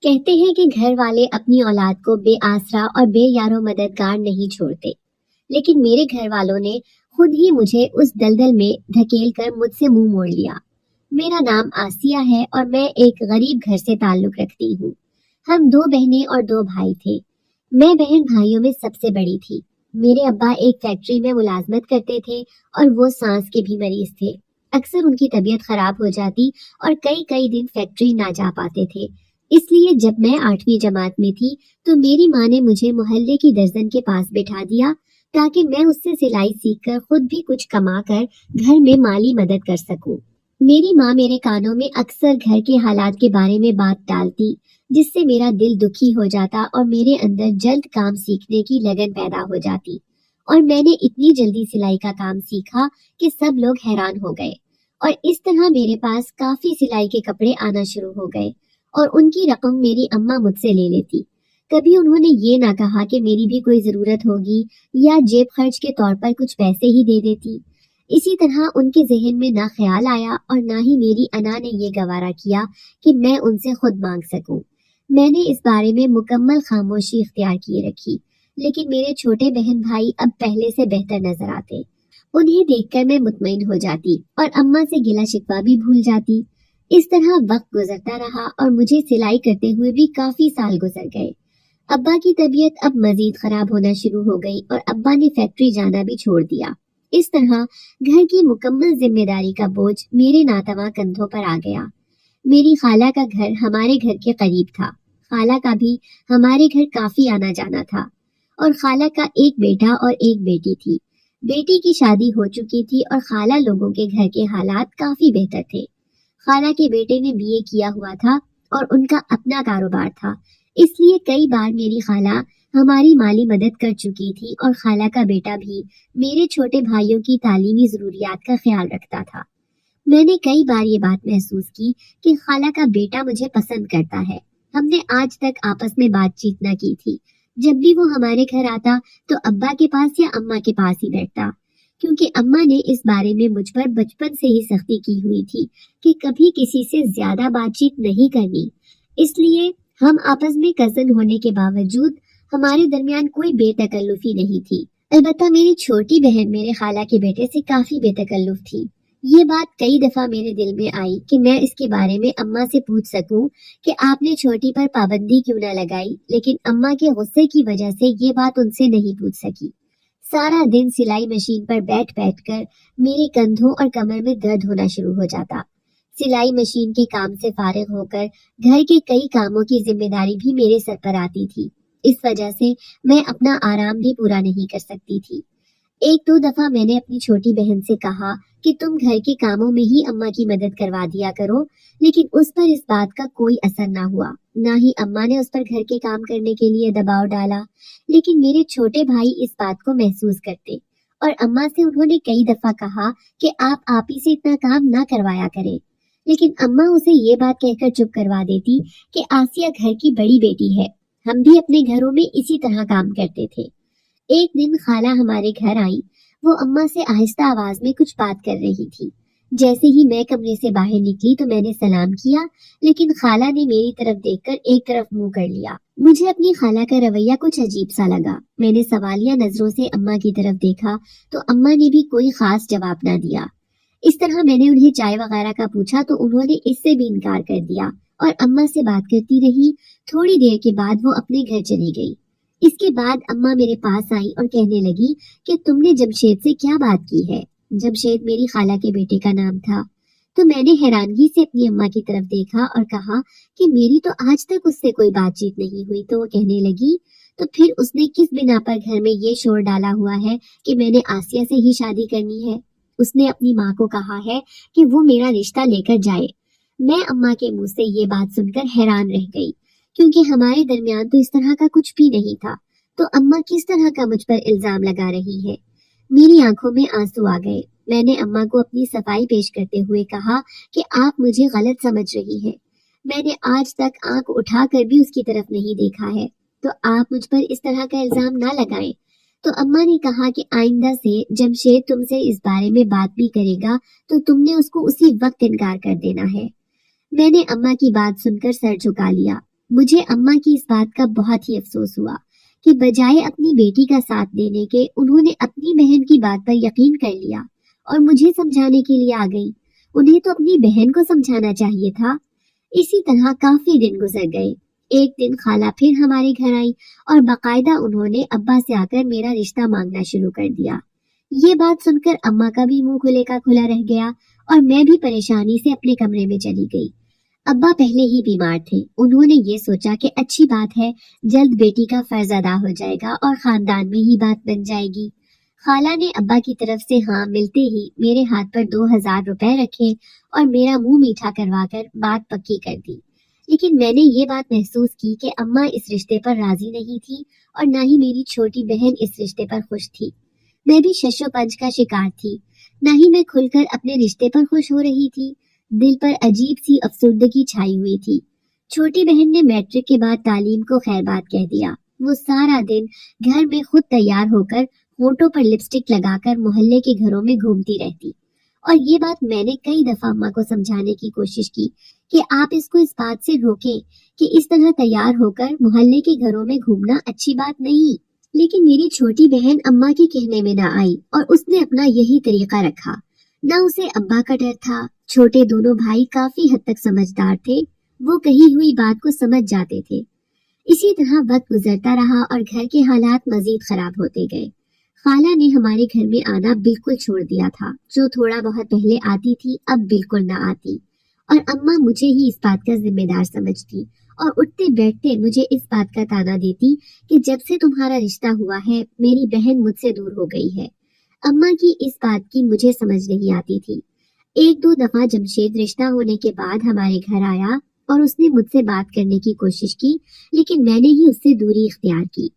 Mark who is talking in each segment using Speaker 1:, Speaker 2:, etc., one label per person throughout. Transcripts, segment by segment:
Speaker 1: کہتے ہیں کہ گھر والے اپنی اولاد کو بے آسرا اور بے یارو مددگار نہیں چھوڑتے، لیکن میرے گھر والوں نے خود ہی مجھے اس دلدل میں دھکیل کر مجھ سے منہ موڑ لیا۔ میرا نام آسیہ ہے اور میں ایک غریب گھر سے تعلق رکھتی ہوں۔ ہم 2 بہنیں اور 2 بھائی تھے۔ میں بہن بھائیوں میں سب سے بڑی تھی۔ میرے ابا ایک فیکٹری میں ملازمت کرتے تھے اور وہ سانس کے بھی مریض تھے۔ اکثر ان کی طبیعت خراب ہو جاتی اور کئی دن فیکٹری نہ جا پاتے تھے۔ اس لیے جب میں 8ویں جماعت میں تھی تو میری ماں نے مجھے محلے کی درزن کے پاس بٹھا دیا تاکہ میں اس سے سلائی سیکھ کر خود بھی کچھ کما کر گھر میں مالی مدد کر سکوں۔ میری ماں میرے کانوں میں اکثر گھر کے حالات کے بارے میں بات ڈالتی، جس سے میرا دل دکھی ہو جاتا اور میرے اندر جلد کام سیکھنے کی لگن پیدا ہو جاتی، اور میں نے اتنی جلدی سلائی کا کام سیکھا کہ سب لوگ حیران ہو گئے، اور اس طرح میرے پاس کافی سلائی کے کپڑے آنا شروع ہو گئے اور ان کی رقم میری اماں مجھ سے لے لیتی۔ کبھی انہوں نے یہ نہ کہا کہ میری بھی کوئی ضرورت ہوگی یا جیب خرچ کے طور پر کچھ پیسے ہی دے دیتی۔ اسی طرح ان کے ذہن میں نہ خیال آیا اور نہ ہی میری انا نے یہ گوارا کیا کہ میں ان سے خود مانگ سکوں۔ میں نے اس بارے میں مکمل خاموشی اختیار کیے رکھی، لیکن میرے چھوٹے بہن بھائی اب پہلے سے بہتر نظر آتے۔ انہیں دیکھ کر میں مطمئن ہو جاتی اور اماں سے گلا شکوہ بھی بھول جاتی۔ اس طرح وقت گزرتا رہا اور مجھے سلائی کرتے ہوئے بھی کافی سال گزر گئے۔ ابا کی طبیعت اب مزید خراب ہونا شروع ہو گئی اور ابا نے فیکٹری جانا بھی چھوڑ دیا۔ اس طرح گھر کی مکمل ذمہ داری کا بوجھ میرے ناتواں کندھوں پر آ گیا۔ میری خالہ کا گھر ہمارے گھر کے قریب تھا۔ خالہ کا بھی ہمارے گھر کافی آنا جانا تھا، اور خالہ کا ایک بیٹا اور ایک بیٹی تھی۔ بیٹی کی شادی ہو چکی تھی اور خالہ لوگوں کے گھر کے حالات کافی بہتر تھے۔ خالہ کے بیٹے نے BA کیا ہوا تھا اور ان کا اپنا کاروبار تھا، اس لیے کئی بار میری خالہ ہماری مالی مدد کر چکی تھی، اور خالہ کا بیٹا بھی میرے چھوٹے بھائیوں کی تعلیمی ضروریات کا خیال رکھتا تھا۔ میں نے کئی بار یہ بات محسوس کی کہ خالہ کا بیٹا مجھے پسند کرتا ہے۔ ہم نے آج تک آپس میں بات چیت نہ کی تھی۔ جب بھی وہ ہمارے گھر آتا تو ابا کے پاس یا اماں کے پاس ہی بیٹھتا، کیونکہ اماں نے اس بارے میں مجھ پر بچپن سے ہی سختی کی ہوئی تھی کہ کبھی کسی سے زیادہ بات چیت نہیں کرنی۔ اس لیے ہم آپس میں کزن ہونے کے باوجود ہمارے درمیان کوئی بے تکلفی نہیں تھی۔ البتہ میری چھوٹی بہن میرے خالہ کے بیٹے سے کافی بے تکلف تھی۔ یہ بات کئی دفعہ میرے دل میں آئی کہ میں اس کے بارے میں اماں سے پوچھ سکوں کہ آپ نے چھوٹی پر پابندی کیوں نہ لگائی، لیکن اماں کے غصے کی وجہ سے یہ بات ان سے نہیں پوچھ سکی۔ سارا دن سلائی مشین پر بیٹھ کر میرے کندھوں اور کمر میں درد ہونا شروع ہو جاتا۔ سلائی مشین کے کام سے فارغ ہو کر گھر کے کئی کاموں کی ذمہ داری بھی میرے سر پر آتی تھی۔ اس وجہ سے میں اپنا آرام بھی پورا نہیں کر سکتی تھی۔ 1-2 دفعہ میں نے اپنی چھوٹی بہن سے کہا کہ تم گھر کے کاموں میں ہی اماں کی مدد کروا دیا کرو، لیکن اس پر اس بات کا کوئی اثر نہ ہوا۔ نہ ہی اماں نے اس پر گھر کے کام کرنے کے لیے دباؤ ڈالا، لیکن میرے چھوٹے بھائی اس بات کو محسوس کرتے، اور اماں سے انہوں نے کئی دفعہ کہا کہ آپ ہی سے اتنا کام نہ کروایا کریں، لیکن اماں اسے یہ بات کہہ کر چپ کروا دیتی کہ آسیہ گھر کی بڑی بیٹی ہے، ہم بھی اپنے گھروں میں اسی طرح کام کرتے تھے۔ ایک دن خالہ ہمارے گھر آئی۔ وہ اماں سے آہستہ آواز میں کچھ بات کر رہی تھی۔ جیسے ہی میں کمرے سے باہر نکلی تو میں نے سلام کیا، لیکن خالہ نے میری طرف دیکھ کر ایک طرف منہ کر لیا۔ مجھے اپنی خالہ کا رویہ کچھ عجیب سا لگا۔ میں نے سوالیہ نظروں سے اماں کی طرف دیکھا تو اماں نے بھی کوئی خاص جواب نہ دیا۔ اس طرح میں نے انہیں چائے وغیرہ کا پوچھا تو انہوں نے اس سے بھی انکار کر دیا اور اماں سے بات کرتی رہی۔ تھوڑی دیر کے بعد وہ اپنے گھر چلی گئی۔ اس کے بعد اماں میرے پاس آئی اور کہنے لگی کہ تم نے جمشید سے کیا بات کی ہے؟ جمشید میری خالہ کے بیٹے کا نام تھا۔ تو میں نے حیرانگی سے اپنی اماں کی طرف دیکھا اور کہا کہ میری تو آج تک اس سے کوئی بات چیت نہیں ہوئی۔ تو وہ کہنے لگی تو پھر اس نے کس بنا پر گھر میں یہ شور ڈالا ہوا ہے کہ میں نے آسیہ سے ہی شادی کرنی ہے؟ اس نے اپنی ماں کو کہا ہے کہ وہ میرا رشتہ لے کر جائے۔ میں اماں کے منہ سے یہ بات سن کر حیران رہ گئی، کیونکہ ہمارے درمیان تو اس طرح کا کچھ بھی نہیں تھا، تو اماں کس طرح کا مجھ پر الزام لگا رہی ہے؟ میری آنکھوں میں آنسو آ گئے۔ میں نے اماں کو اپنی صفائی پیش کرتے ہوئے کہا کہ آپ مجھے غلط سمجھ رہی ہیں، میں نے آج تک آنکھ اٹھا کر بھی اس کی طرف نہیں دیکھا ہے، تو آپ مجھ پر اس طرح کا الزام نہ لگائیں۔ تو اماں نے کہا کہ آئندہ سے جمشید تم سے اس بارے میں بات بھی کرے گا تو تم نے اس کو اسی وقت انکار کر دینا ہے۔ میں نے اماں کی بات سن کر سر جھکا لیا۔ मुझे अम्मा की इस बात का बहुत ही अफसोस हुआ कि बजाय अपनी बेटी का साथ देने के उन्होंने अपनी बहन की बात पर यकीन कर लिया और मुझे समझाने के लिए आ गई। उन्हें तो अपनी बहन को समझाना चाहिए था। इसी तरह काफी दिन गुजर गए। एक दिन खाला फिर हमारे घर आई और बाकायदा उन्होंने अब्बा से आकर मेरा रिश्ता मांगना शुरू कर दिया। ये बात सुनकर अम्मा का भी मुंह खुले का खुला रह गया और मैं भी परेशानी से अपने कमरे में चली गई। अब्बा पहले ही बीमार थे। उन्होंने ये सोचा कि अच्छी बात है, जल्द बेटी का फर्ज अदा हो जाएगा और खानदान में ही बात बन जाएगी। खाला ने अब्बा की तरफ से हाँ मिलते ही मेरे हाथ पर 2000 रुपए रखे और मेरा मुंह मीठा करवाकर बात पक्की कर दी। लेकिन मैंने ये बात महसूस की कि अम्मा इस रिश्ते पर राजी नहीं थी और न ही मेरी छोटी बहन इस रिश्ते पर खुश थी। मैं भी शशोपंज का शिकार थी। न ही मैं खुलकर अपने रिश्ते पर खुश हो रही थी। दिल पर अजीब सी अफसुर्दगी छाई हुई थी। छोटी बहन ने मैट्रिक के बाद तालीम को खैरबाद कह दिया। वो सारा दिन घर में खुद तैयार होकर होठों पर लिपस्टिक लगाकर मोहल्ले के घरों में घूमती रहती। और ये बात मैंने कई दफा अम्मा को समझाने की कोशिश की कि आप इसको इस बात से रोकें कि इस तरह तैयार होकर मोहल्ले के घरों में घूमना अच्छी बात नहीं। लेकिन मेरी छोटी बहन अम्मा के कहने में न आई और उसने अपना यही तरीका रखा। न उसे अब्बा का डर था। छोटे दोनों भाई काफी हद तक समझदार थे। वो कही हुई बात को समझ जाते थे। इसी तरह वक्त गुजरता रहा और घर के हालात मजीद खराब होते गए। खाला ने हमारे घर में आना बिल्कुल छोड़ दिया था। जो थोड़ा बहुत पहले आती थी अब बिल्कुल न आती और अम्मा मुझे ही इस बात का जिम्मेदार समझती और उठते बैठते मुझे इस बात का ताना देती कि जब से तुम्हारा रिश्ता हुआ है मेरी बहन मुझसे दूर हो गई है। अम्मा की इस बात की मुझे समझ नहीं आती थी। एक दो दफा जमशेद रिश्ता होने के बाद हमारे घर आया और उसने मुझसे बात करने की कोशिश की, लेकिन मैंने ही उससे दूरी इख्तियार की।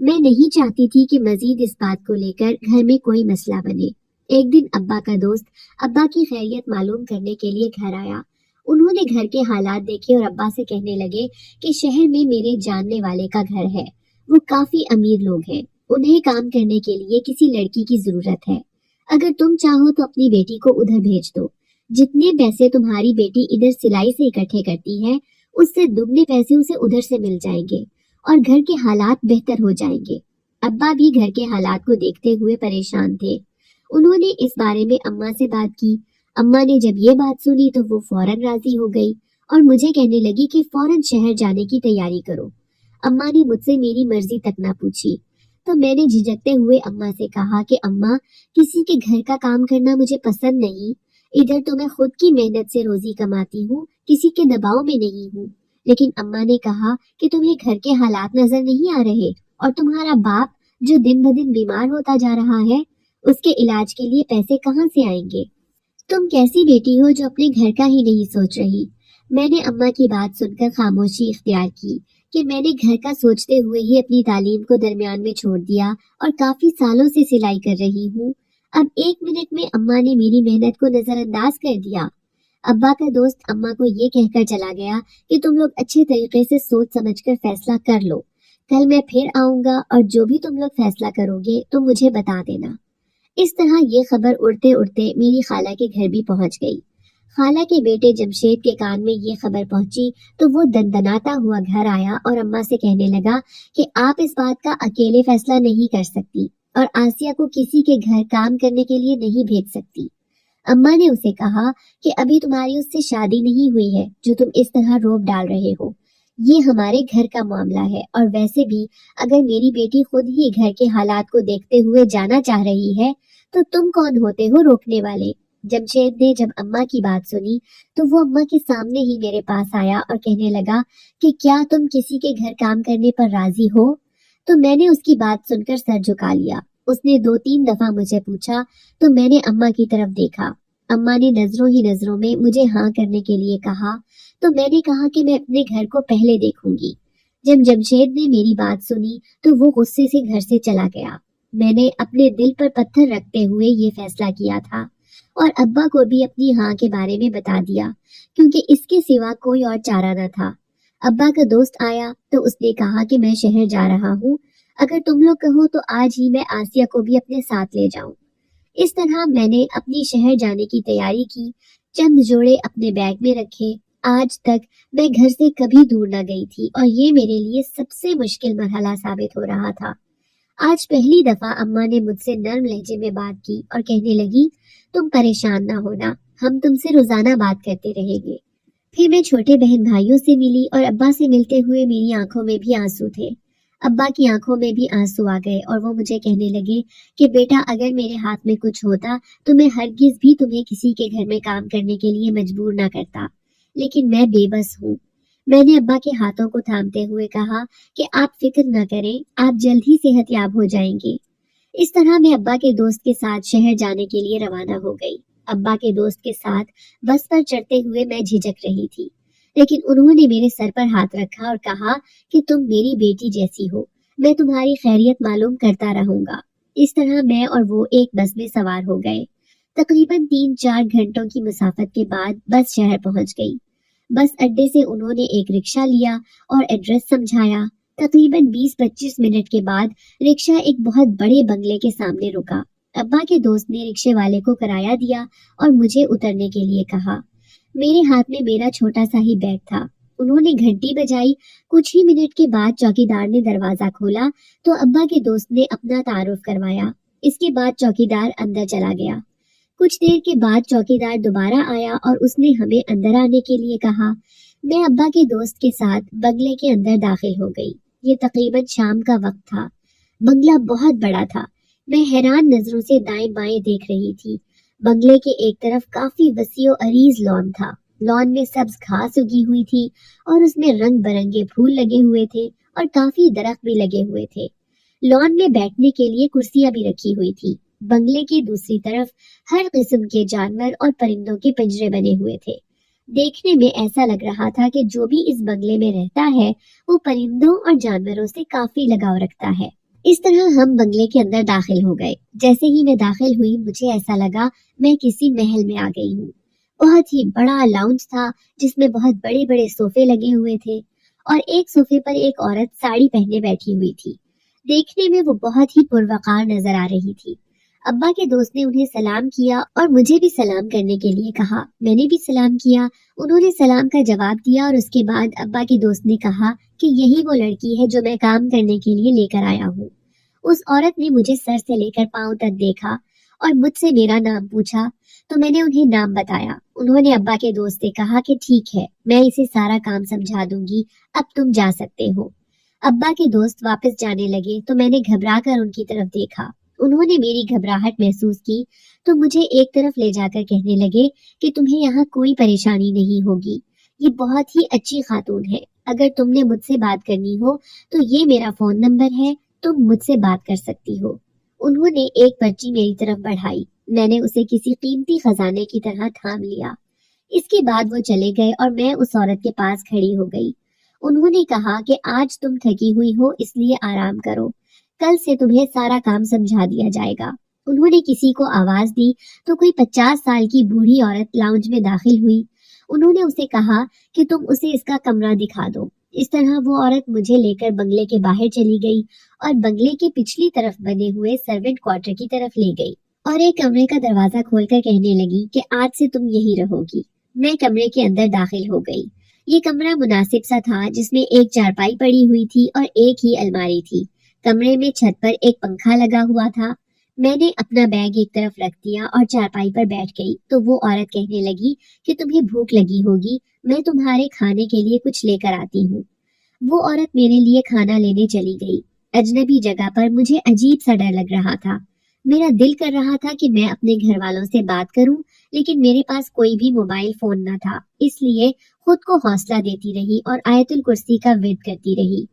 Speaker 1: मैं नहीं चाहती थी कि मजीद इस बात को लेकर घर में कोई मसला बने। एक दिन अब्बा का दोस्त अब्बा की खैरियत मालूम करने के लिए घर आया। उन्होंने घर के हालात देखे और अब्बा से कहने लगे कि शहर में मेरे जानने वाले का घर है। वो काफी अमीर लोग हैं। उन्हें काम करने के लिए किसी लड़की की जरूरत है। अगर तुम चाहो तो अपनी बेटी को उधर भेज दो। जितने पैसे तुम्हारी बेटी इधर सिलाई से इकट्ठे करती है उससे दुगने पैसे उसे उधर से मिल जाएंगे और घर के हालात बेहतर हो जाएंगे। अब्बा भी घर के हालात को देखते हुए परेशान थे। उन्होंने इस बारे में अम्मा से बात की। अम्मा ने जब ये बात सुनी तो वो फौरन राजी हो गई और मुझे कहने लगी कि फौरन शहर जाने की तैयारी करो। अम्मा ने मुझसे मेरी मर्जी तक ना पूछी तो मैंने झिझकते हुए अम्मा से कहा कि अम्मा, किसी के घर का काम करना मुझे पसंद नहीं। इधर तो मैं खुद की मेहनत से रोजी कमाती हूँ, किसी के दबाव में नहीं हूँ। लेकिन अम्मा ने कहा कि तुम्हें घर के हालात नजर नहीं आ रहे और तुम्हारा बाप जो दिन ब दिन बीमार होता जा रहा है उसके इलाज के लिए पैसे कहाँ से आएंगे। तुम कैसी बेटी हो जो अपने घर का ही नहीं सोच रही। मैंने अम्मा की बात सुनकर खामोशी इख्तियार की कि मैंने घर का सोचते हुए ही अपनी तालीम को दरमियान में छोड़ दिया और काफी सालों से सिलाई कर रही हूँ। अब एक मिनट में अम्मा ने मेरी मेहनत को नजरअंदाज कर दिया। अब्बा का दोस्त अम्मा को ये कहकर चला गया कि तुम लोग अच्छे तरीके से सोच समझकर फैसला कर लो। कल मैं फिर आऊंगा और जो भी तुम लोग फैसला करोगे तो मुझे बता देना। इस तरह ये खबर उड़ते उड़ते मेरी खाला के घर भी पहुंच गई। खाला के बेटे जमशेद के कान में ये खबर पहुंची तो वो दनदनाता हुआ घर आया और अम्मा से कहने लगा कि आप इस बात का अकेले फैसला नहीं कर सकती और आसिया को किसी के घर काम करने के लिए नहीं भेज सकती। अम्मा ने उसे कहा कि अभी तुम्हारी उससे शादी नहीं हुई है जो तुम इस तरह रोब डाल रहे हो। ये हमारे घर का मामला है और वैसे भी अगर मेरी बेटी खुद ही घर के हालात को देखते हुए जाना चाह रही है तो तुम कौन होते हो रोकने वाले। जमशेद ने जब अम्मा की बात सुनी तो वो अम्मा के सामने ही मेरे पास आया और कहने लगा कि क्या तुम किसी के घर काम करने पर राजी हो। तो मैंने उसकी बात सुनकर सर झुका लिया। उसने 2-3 दफा मुझे पूछा तो मैंने अम्मा की तरफ देखा। अम्मा ने नजरों ही नजरों में मुझे हाँ करने के लिए कहा तो मैंने कहा कि मैं अपने घर को पहले देखूंगी। जब जमशेद ने मेरी बात सुनी तो वो गुस्से से घर से चला गया। मैंने अपने दिल पर पत्थर रखते हुए ये फैसला किया था और अब्बा को भी अपनी हाँ के बारे में बता दिया क्योंकि इसके सिवा कोई और चारा न था। अब्बा का दोस्त आया तो उसने कहा कि मैं शहर जा रहा हूँ, अगर तुम लोग कहो तो आज ही मैं आसिया को भी अपने साथ ले जाऊं। इस तरह मैंने अपनी शहर जाने की तैयारी की। चंद जोड़े अपने बैग में रखे आज तक मैं घर से कभी दूर न गई थी और ये मेरे लिए सबसे मुश्किल मरहला साबित हो रहा था। आज पहली दफा अम्मा ने मुझसे नर्म लहजे में बात की और कहने लगी, तुम परेशान ना होना, हम तुमसे रोजाना बात करते रहेंगे। फिर मैं छोटे बहन भाइयों से मिली और अब्बा से मिलते हुए मेरी आंखों में भी आंसू थे। अब्बा की आंखों में भी आंसू आ गए और वो मुझे कहने लगे कि बेटा, अगर मेरे हाथ में कुछ होता तो मैं हरगिज भी तुम्हें किसी के घर में काम करने के लिए मजबूर ना करता, लेकिन मैं बेबस हूँ। मैंने अब्बा के हाथों को थामते हुए कहा कि आप फिक्र न करें, आप जल्द ही सेहतयाब हो जाएंगे। इस तरह मैं अब्बा के दोस्त के साथ शहर जाने के लिए रवाना हो गई। अब्बा के दोस्त के साथ बस पर चढ़ते हुए मैं झिझक रही थी, लेकिन उन्होंने मेरे सर पर हाथ रखा और कहा कि तुम मेरी बेटी जैसी हो, मैं तुम्हारी खैरियत मालूम करता रहूंगा। इस तरह मैं और वो एक बस में सवार हो गए। तकरीबन 3-4 घंटों की मुसाफत के बाद बस शहर पहुंच गई। बस अड्डे से उन्होंने एक रिक्शा लिया और एड्रेस समझाया। तकरीबन 20-25 मिनट के बाद रिक्शा एक बहुत बड़े बंगले के सामने रुका। अब्बा के दोस्त ने रिक्शे वाले को किराया दिया और मुझे उतरने के लिए कहा। मेरे हाथ में मेरा छोटा सा ही बैग था। उन्होंने घंटी बजाई। कुछ ही मिनट के बाद चौकीदार ने दरवाजा खोला तो अब्बा के दोस्त ने अपना तारुफ करवाया। इसके बाद चौकीदार अंदर चला गया। कुछ देर के बाद चौकीदार दोबारा आया और उसने हमें अंदर आने के लिए कहा। मैं अब्बा के दोस्त के साथ बंगले के अंदर दाखिल हो गई। ये तकरीबन शाम का वक्त था। बंगला बहुत बड़ा था। मैं हैरान नजरों से दाएं बाएं देख रही थी। बंगले के एक तरफ काफी वसीओ अरीज लॉन था। लॉन में सब्ज घास उगी हुई थी और उसमें रंग बिरंगे फूल लगे हुए थे और काफी दरख्त भी लगे हुए थे। लॉन में बैठने के लिए कुर्सियां भी रखी हुई थी। बंगले की दूसरी तरफ हर किस्म के जानवर और परिंदों के पिंजरे बने हुए थे। देखने में ऐसा लग रहा था कि जो भी इस बंगले में रहता है वो परिंदों और जानवरों से काफी लगाव रखता है। इस तरह हम बंगले के अंदर दाखिल हो गए। जैसे ही मैं दाखिल हुई मुझे ऐसा लगा मैं किसी महल में आ गई हूँ। बहुत ही बड़ा लाउंज था जिसमें बहुत बड़े बड़े सोफे लगे हुए थे और एक सोफे पर एक औरत साड़ी पहने बैठी हुई थी। देखने में वो बहुत ही पुरवकार नजर आ रही थी। अब्बा के दोस्त ने उन्हें सलाम किया और मुझे भी सलाम करने के लिए कहा। मैंने भी सलाम किया। उन्होंने सलाम का जवाब दिया और उसके बाद अब्बा के दोस्त ने कहा कि यही वो लड़की है जो मैं काम करने के लिए लेकर आया हूँ। उस औरत ने मुझे सर से लेकर पांव तक देखा और मुझसे मेरा नाम पूछा तो मैंने उन्हें नाम बताया। उन्होंने अब्बा के दोस्त से कहा कि ठीक है, मैं इसे सारा काम समझा दूंगी, अब तुम जा सकते हो। अब्बा के दोस्त वापस जाने लगे तो मैंने घबरा कर उनकी तरफ देखा। उन्होंने मेरी घबराहट महसूस की तो मुझे एक तरफ ले जाकर कहने लगे कि तुम्हें यहाँ कोई परेशानी नहीं होगी। ये बहुत ही अच्छी खातून है। अगर तुमने मुझसे बात करनी हो तो ये मेरा फोन नंबर है, तुम मुझसे बात कर सकती हो। उन्होंने एक पर्ची मेरी तरफ बढ़ाई। मैंने उसे किसी कीमती खजाने की तरह थाम लिया। इसके बाद वो चले गए और मैं उस औरत के पास खड़ी हो गई। उन्होंने कहा कि आज तुम थकी हुई हो इसलिए आराम करो, कल से तुम्हें सारा काम समझा दिया जाएगा। उन्होंने किसी को आवाज दी तो कोई 50 साल की बूढ़ी औरत लाउंज में दाखिल हुई। उन्होंने उसे कहा कि तुम उसे इसका कमरा दिखा दो। इस तरह वो औरत मुझे लेकर बंगले के बाहर चली गई और बंगले के पिछली तरफ बने हुए सर्वेंट क्वार्टर की तरफ ले गई और एक कमरे का दरवाजा खोलकर कहने लगी कि आज से तुम यही रहोगी। मैं कमरे के अंदर दाखिल हो गई। ये कमरा मुनासिब सा था, जिसमें एक चारपाई पड़ी हुई थी और एक ही अलमारी थी। कमरे में छत पर एक पंखा लगा हुआ था। मैंने अपना बैग एक तरफ रख दिया और चारपाई पर बैठ गई तो वो औरत कहने लगी कि तुम्हें भूख लगी होगी, मैं तुम्हारे खाने के लिए कुछ लेकर आती हूँ। वो औरत मेरे लिए खाना लेने चली गई। अजनबी जगह पर मुझे अजीब सा डर लग रहा था। मेरा दिल कर रहा था कि मैं अपने घर वालों से बात करूं, लेकिन मेरे पास कोई भी मोबाइल फोन न था, इसलिए खुद को हौसला देती रही और आयतुल कुर्सी का विर्द करती रही।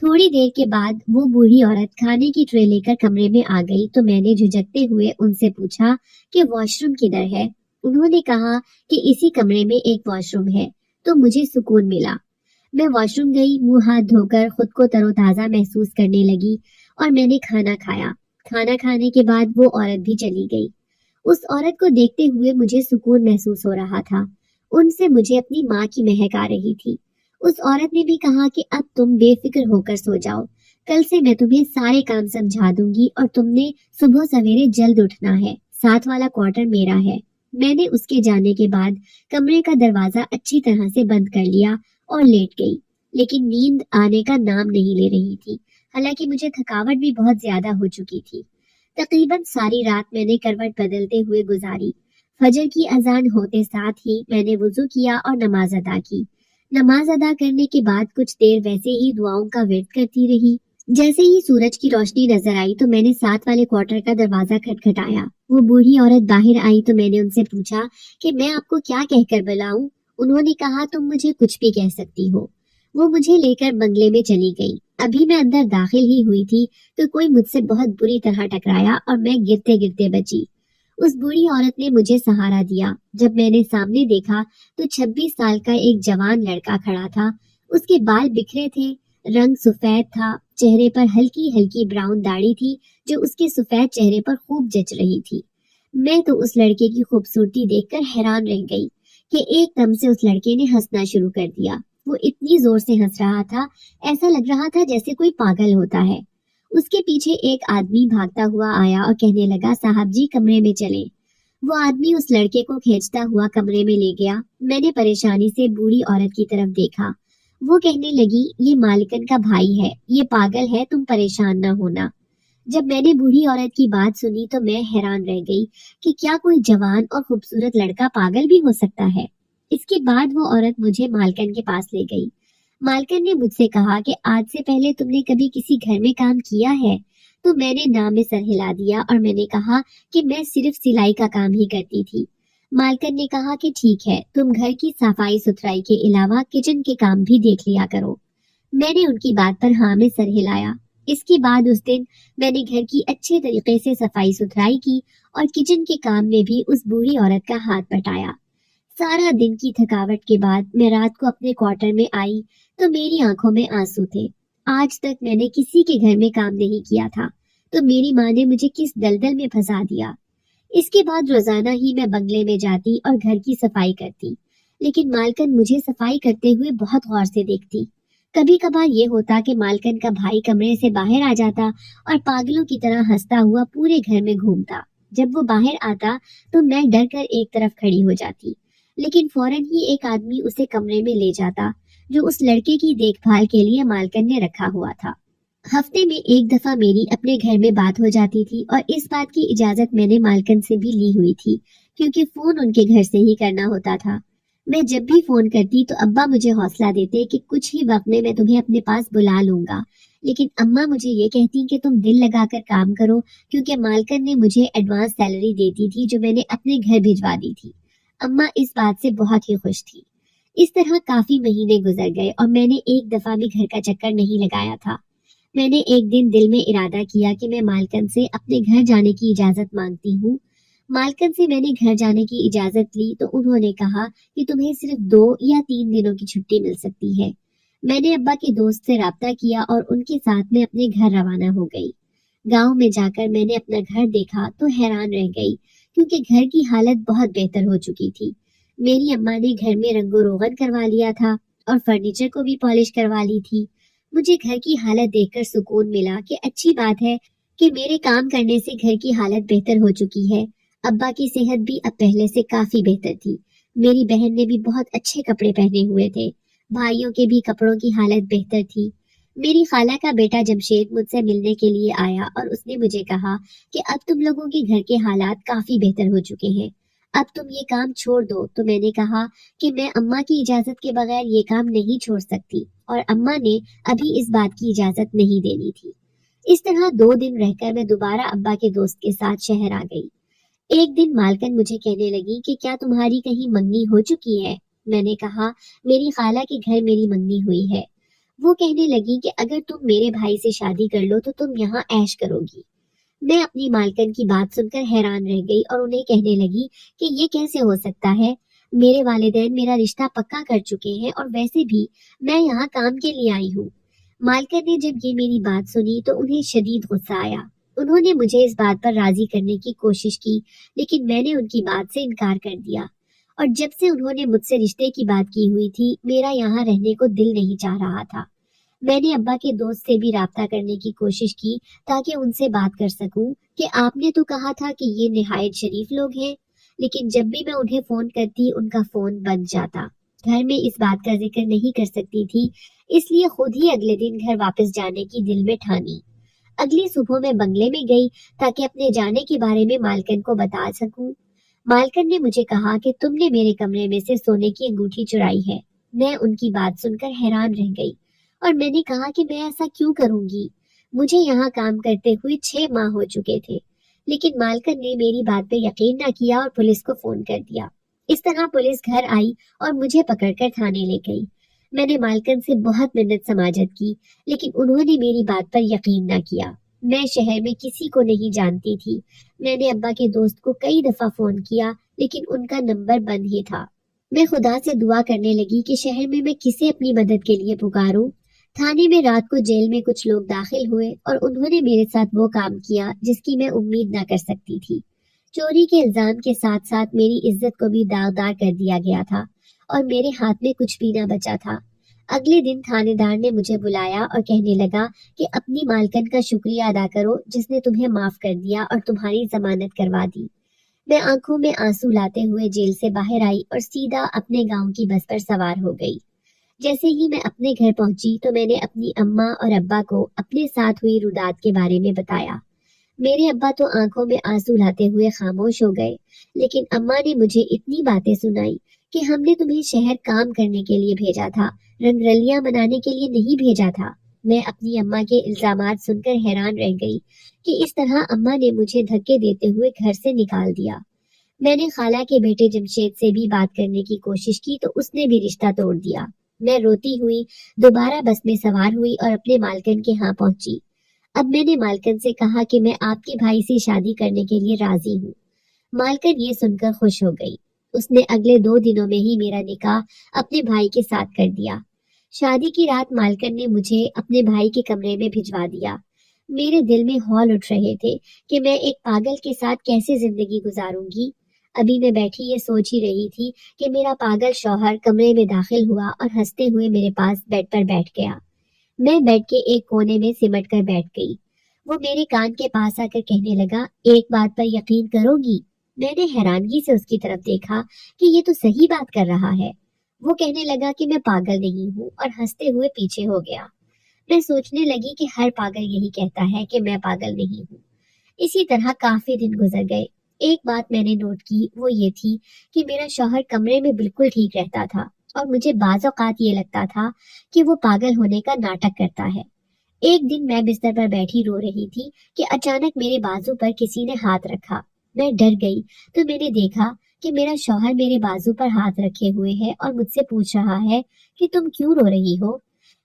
Speaker 1: थोड़ी देर के बाद वो बूढ़ी औरत खाने की ट्रे लेकर कमरे में आ गई तो मैंने झिझकते हुए उनसे पूछा कि वॉशरूम किधर है। उन्होंने कहा कि इसी कमरे में एक वॉशरूम है, तो मुझे सुकून मिला। मैं वॉशरूम गई, मुंह हाथ धोकर खुद को तरोताजा महसूस करने लगी और मैंने खाना खाया। खाना खाने के बाद वो औरत भी चली गई। उस औरत को देखते हुए मुझे सुकून महसूस हो रहा था। उनसे मुझे अपनी माँ की महक आ रही थी। उस औरत ने भी कहा कि अब तुम बेफिक्र होकर सो जाओ, कल से मैं तुम्हें सारे काम समझा दूंगी और तुमने सुबह सवेरे जल्द उठना है, साथ वाला क्वार्टर मेरा है। میں نے उसके जाने के बाद कमरे का दरवाजा अच्छी तरह से बंद कर लिया और लेट गई, लेकिन नींद आने का नाम नहीं ले रही थी। हालांकि मुझे थकावट भी बहुत ज्यादा हो चुकी थी। तकरीबन सारी रात मैंने करवट बदलते हुए गुजारी। फजर की अजान होते साथ ही मैंने वुजू किया और नमाज अदा की। नमाज अदा करने के बाद कुछ देर वैसे ही दुआओं का विर्द करती रही। जैसे ही सूरज की रोशनी नजर आई तो मैंने साथ वाले क्वार्टर का दरवाजा खटखटाया। वो बूढ़ी औरत बाहर आई तो मैंने उनसे पूछा कि मैं आपको क्या कहकर बुलाऊं। उन्होंने कहा, तुम मुझे कुछ भी कह सकती हो। वो मुझे लेकर बंगले में चली गई। अभी मैं अंदर दाखिल ही हुई थी तो कोई मुझसे बहुत बुरी तरह टकराया और मैं गिरते गिरते बची। उस बूढ़ी औरत ने मुझे सहारा दिया। जब मैंने सामने देखा तो 26 साल का एक जवान लड़का खड़ा था। उसके बाल बिखरे थे, रंग सफेद था, चेहरे पर हल्की हल्की ब्राउन दाढ़ी थी जो उसके सफेद चेहरे पर खूब जच रही थी। मैं तो उस लड़के की खूबसूरती देखकर हैरान रह गई कि एकदम से उस लड़के ने हंसना शुरू कर दिया। वो इतनी जोर से हंस रहा था, ऐसा लग रहा था जैसे कोई पागल होता है। उसके पीछे एक आदमी भागता हुआ आया और कहने लगा, साहब जी कमरे में चले। वो आदमी उस लड़के को खींचता हुआ कमरे में ले गया। मैंने परेशानी से बूढ़ी औरत की तरफ देखा। वो कहने लगी, ये मालिकन का भाई है, ये पागल है, तुम परेशान ना होना। जब मैंने बूढ़ी औरत की बात सुनी तो मैं हैरान रह गई कि क्या कोई जवान और खूबसूरत लड़का पागल भी हो सकता है। इसके बाद वो औरत मुझे मालकन के पास ले गई। मालकन ने मुझसे कहा कि आज से पहले तुमने कभी किसी घर में काम किया है? तो मैंने ना में सर हिला दिया और मैंने कहा कि मैं सिर्फ सिलाई का काम ही करती थी। मालकन ने कहा कि ठीक है, तुम घर की सफाई सुथराई के अलावा किचन के काम भी देख लिया करो। मैंने उनकी बात पर हाँ में सर हिलाया। इसके बाद उस दिन मैंने घर की अच्छे तरीके से सफाई सुथराई की और किचन के काम में भी उस बूढ़ी औरत का हाथ बटाया। सारा दिन की थकावट के बाद मैं रात को अपने क्वार्टर में आई तो मेरी आंखों में आंसू थे। आज तक मैंने किसी के घर में काम नहीं किया था, तो मेरी माँ ने मुझे किस दलदल में फंसा दिया। इसके बाद रोजाना ही मैं बंगले में जाती और घर की सफाई करती, लेकिन मालकन मुझे सफाई करते हुए बहुत गौर से देखती। कभी कभार ये होता कि मालकन का भाई कमरे से बाहर आ जाता और पागलों की तरह हंसता हुआ पूरे घर में घूमता। जब वो बाहर आता तो मैं डर कर एक तरफ खड़ी हो जाती, लेकिन फौरन ही एक आदमी उसे कमरे में ले जाता जो उस लड़के की देखभाल के लिए मालकन ने रखा हुआ था। हफ्ते में एक दफा मेरी अपने घर में बात हो जाती थी और इस बात की इजाजत मैंने मालकन से भी ली हुई थी, क्योंकि फोन उनके घर से ही करना होता था। मैं जब भी फोन करती तो अब्बा मुझे हौसला देते कि कुछ ही वक्त में मैं तुम्हें अपने पास बुला लूंगा, लेकिन अम्मा मुझे ये कहती कि तुम दिल लगाकर काम करो, क्योंकि मालकन ने मुझे एडवांस सैलरी देती थी जो मैंने अपने घर भिजवा दी थी। अम्मा इस बात से बहुत ही खुश थी। इस तरह काफी महीने गुजर गए और मैंने एक दफा भी घर का चक्कर नहीं लगाया था। मैंने एक दिन दिल में इरादा किया कि मैं मालकन से अपने घर जाने की इजाजत मांगती हूँ। मालकन से मैंने घर जाने की इजाजत ली तो उन्होंने कहा कि तुम्हें सिर्फ 2 या 3 दिनों की छुट्टी मिल सकती है। मैंने अब्बा के दोस्त से राब्ता किया और उनके साथ में अपने घर रवाना हो गई। गांव में जाकर मैंने अपना घर देखा तो हैरान रह गई, क्योंकि घर की हालत बहुत बेहतर हो चुकी थी। मेरी अम्मा ने घर में रंगो रोगन करवा लिया था और फर्नीचर को भी पॉलिश करवा ली थी। मुझे घर की हालत देखकर सुकून मिला कि अच्छी बात है कि मेरे काम करने से घर की हालत बेहतर हो चुकी है। अब्बा की सेहत भी अब पहले से काफी बेहतर थी। मेरी बहन ने भी बहुत अच्छे कपड़े पहने हुए थे। भाइयों के भी कपड़ों की हालत बेहतर थी। मेरी खाला का बेटा जमशेद मुझसे मिलने के लिए आया और उसने मुझे कहा कि अब तुम लोगों के घर के हालात काफी बेहतर हो चुके हैं, अब तुम ये काम छोड़ दो। तो मैंने कहा कि मैं अम्मा की इजाजत के बगैर ये काम नहीं छोड़ सकती और अम्मा ने अभी इस बात की इजाजत नहीं देनी थी। इस तरह 2 दिन रहकर मैं दोबारा अब्बा के दोस्त के साथ शहर आ गई। एक दिन मालकन मुझे कहने लगी कि क्या तुम्हारी कहीं मंगनी हो चुकी है? मैंने कहा मेरी खाला के घर मेरी मंगनी हुई है। वो कहने लगी कि अगर तुम मेरे भाई से शादी कर लो तो तुम यहाँ ऐश करोगी। मैं अपनी मालकन की बात सुनकर हैरान रह गई और उन्हें कहने लगी कि ये कैसे हो सकता है, मेरे वालिदैन मेरा रिश्ता पक्का कर चुके हैं और वैसे भी मैं यहाँ काम के लिए आई हूँ। मालकन ने जब ये मेरी बात सुनी तो उन्हें शदीद गुस्सा आया। उन्होंने मुझे इस बात पर राजी करने की कोशिश की, लेकिन मैंने उनकी बात से इनकार कर दिया। और जब से उन्होंने मुझसे रिश्ते की बात की हुई थी, मेरा यहाँ रहने को दिल नहीं चाह रहा था। मैंने अब्बा के दोस्त से भी राब्ता करने की कोशिश की ताकि उनसे बात कर सकूं कि आपने तो कहा था कि ये निहायत शरीफ लोग हैं, लेकिन जब भी मैं उन्हें फोन करती उनका फोन बंद जाता। घर में इस बात का जिक्र नहीं कर सकती थी, इसलिए खुद ही अगले दिन घर वापस जाने की दिल में ठानी। अगली सुबह मैं बंगले में गई ताकि अपने जाने के बारे में मालकिन को बता सकूं। मालकिन ने मुझे कहा कि तुमने मेरे कमरे में से सोने की अंगूठी चुराई है। मैं उनकी बात सुनकर हैरान रह गई और मैंने कहा कि मैं ऐसा क्यों करूंगी। मुझे यहाँ काम करते हुए 6 माह हो चुके थे, लेकिन मालकिन ने मेरी बात पे यकीन न किया और पुलिस को फोन कर दिया। इस तरह पुलिस घर आई और मुझे पकड़कर थाने ले गई। मैंने मालकिन से बहुत मिन्नत समाजत की, लेकिन उन्होंने मेरी बात पर यकीन न किया। मैं शहर में किसी को नहीं जानती थी। मैंने अब्बा के दोस्त को कई दफा फोन किया, लेकिन उनका नंबर बंद ही था। मैं खुदा से दुआ करने लगी कि शहर में मैं किसे अपनी मदद के लिए पुकारूं। थाने में रात को जेल में कुछ लोग दाखिल हुए और उन्होंने मेरे साथ वो काम किया जिसकी मैं उम्मीद न कर सकती थी। चोरी के इल्जाम के साथ साथ मेरी इज्जत को भी दागदार कर दिया गया था और मेरे हाथ में कुछ भी न बचा था। अगले दिन थानेदार ने मुझे बुलाया और कहने लगा कि अपनी मालकिन का शुक्रिया अदा करो जिसने तुम्हें माफ कर दिया और तुम्हारी जमानत करवा दी। मैं आंखों में आंसू लाते हुए जेल से बाहर आई और सीधा अपने गांव की बस पर सवार हो गई। जैसे ही मैं अपने घर पहुंची तो मैंने अपनी अम्मा और अब्बा को अपने साथ हुई रुदात के बारे में बताया। मेरे अब्बा तो आंखों में आंसू लाते हुए खामोश हो गए, लेकिन अम्मा ने मुझे इतनी बातें सुनाई कि हमने तुम्हें शहर काम करने के लिए भेजा था, रंगरलियां मनाने के लिए नहीं भेजा था। मैं अपनी अम्मा के इल्जामात सुनकर हैरान रह गई कि इस तरह अम्मा ने मुझे धक्के देते हुए घर से निकाल दिया। मैंने खाला के बेटे जमशेद से भी बात करने की कोशिश की तो उसने भी रिश्ता तोड़ दिया। मैं रोती हुई दोबारा बस में सवार हुई और अपने मालकिन के यहाँ पहुंची। अब मैंने मालकिन से कहा कि मैं आपके भाई से शादी करने के लिए राजी हूँ। मालकिन ये सुनकर खुश हो गई। उसने अगले 2 दिनों में ही मेरा निकाह अपने भाई के साथ कर दिया। शादी की रात मालकिन ने मुझे अपने भाई के कमरे में भिजवा दिया। मेरे दिल में हौल उठ रहे थे कि मैं एक पागल के साथ कैसे जिंदगी गुजारूंगी। अभी मैं बैठी ये सोच ही रही थी कि मेरा पागल शौहर कमरे में दाखिल हुआ और हंसते हुए मेरे पास बेड पर बैठ गया। मैं बेड के एक कोने में सिमट कर बैठ गई। वो मेरे कान के पास आकर कहने लगा, एक बात पर यकीन करोगी? मैंने हैरानगी से उसकी तरफ देखा कि ये तो सही बात कर रहा है। वो कहने लगा कि मैं पागल नहीं हूँ और हंसते हुए पीछे हो गया। मैं सोचने लगी कि हर पागल यही कहता है कि मैं पागल नहीं हूँ। इसी तरह काफी दिन गुजर गए। एक बात मैंने नोट की, वो ये थी कि मेरा शौहर कमरे में बिल्कुल ठीक रहता था और मुझे बाज़ औक़ात ये लगता था कि वो पागल होने का नाटक करता है। एक दिन मैं बिस्तर पर बैठी रो रही थी कि अचानक मेरे बाजू पर किसी ने हाथ रखा। मैं डर गई तो मैंने देखा कि मेरा शौहर मेरे बाजू पर हाथ रखे हुए है और मुझसे पूछ रहा है कि तुम क्यों रो रही हो।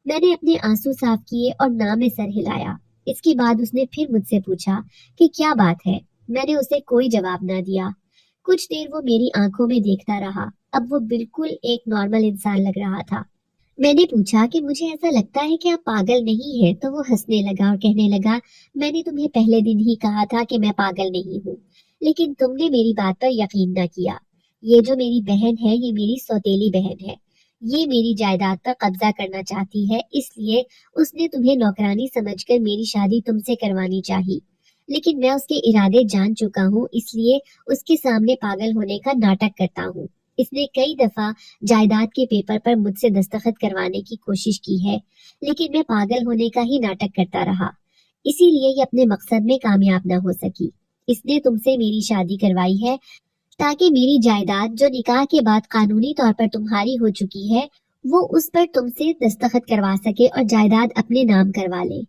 Speaker 1: मैंने अपने आंसू साफ किए और ना में सर हिलाया। इसके बाद उसने फिर मुझसे पूछा कि क्या बात है। मैंने उसे कोई जवाब ना दिया। कुछ देर वो मेरी आंखों में देखता रहा। अब वो बिल्कुल एक नॉर्मल इंसान लग रहा था। मैंने पूछा कि मुझे ऐसा लगता है कि आप पागल नहीं है, तो वो हंसने लगा और कहने लगा, मैंने तुम्हें पहले दिन ही कहा था कि मैं पागल नहीं हूँ, लेकिन तुमने मेरी बात पर यकीन न किया। ये जो मेरी बहन है, ये मेरी सौतेली बहन है। ये मेरी जायदाद पर कब्जा करना चाहती है, इसलिए उसने तुम्हें नौकरानी समझकर मेरी शादी तुमसे करवानी चाहिए। लेकिन मैं उसके इरादे जान चुका हूँ, इसलिए उसके सामने पागल होने का नाटक करता हूँ। इसने कई दफा जायदाद के पेपर पर मुझसे दस्तखत करवाने की कोशिश की है, लेकिन मैं पागल होने का ही नाटक करता रहा। इसीलिए ये अपने मकसद में कामयाब न हो सकी। इसने तुमसे मेरी शादी करवाई है ताकि मेरी जायदाद जो निकाह के बाद कानूनी तौर पर तुम्हारी हो चुकी है, वो उस पर तुमसे दस्तखत करवा सके और जायदाद अपने नाम करवा ले।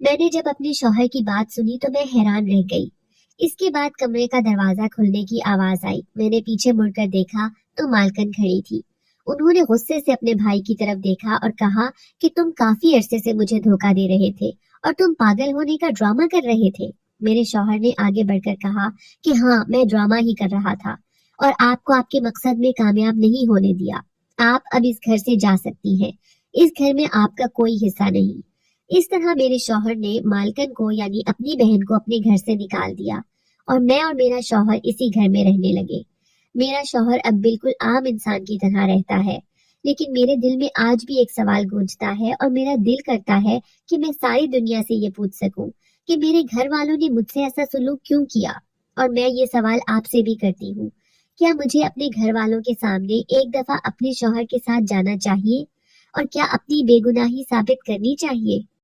Speaker 1: मैंने जब अपने शौहर की बात सुनी तो मैं हैरान रह गई। इसके बाद कमरे का दरवाजा खुलने की आवाज आई। मैंने पीछे मुड़कर देखा तो मालकिन खड़ी थी। उन्होंने गुस्से से अपने भाई की तरफ देखा और कहा कि तुम काफी अरसे से मुझे धोखा दे रहे थे और तुम पागल होने का ड्रामा कर रहे थे। मेरे शौहर ने आगे बढ़कर कहा कि हाँ, मैं ड्रामा ही कर रहा था और आपको आपके मकसद में कामयाब नहीं होने दिया। आप अब इस घर से जा सकती हैं। इस घर में आपका कोई हिस्सा नहीं। इस तरह मेरे शौहर ने मालकिन को यानी अपनी बहन को अपने घर से निकाल दिया और मैं और मेरा शौहर इसी घर में रहने लगे। मेरा शौहर अब बिल्कुल आम इंसान की तरह रहता है, लेकिन मेरे दिल में आज भी एक सवाल गूंजता है और मेरा दिल करता है कि मैं सारी दुनिया से ये पूछ सकूं कि मेरे घर वालों ने मुझसे ऐसा सलूक क्यों किया। और मैं ये सवाल आपसे भी करती हूँ, کیا مجھے اپنے گھر والوں کے سامنے ایک دفعہ اپنے شوہر کے ساتھ جانا چاہیے اور کیا اپنی بے گناہی ثابت کرنی چاہیے؟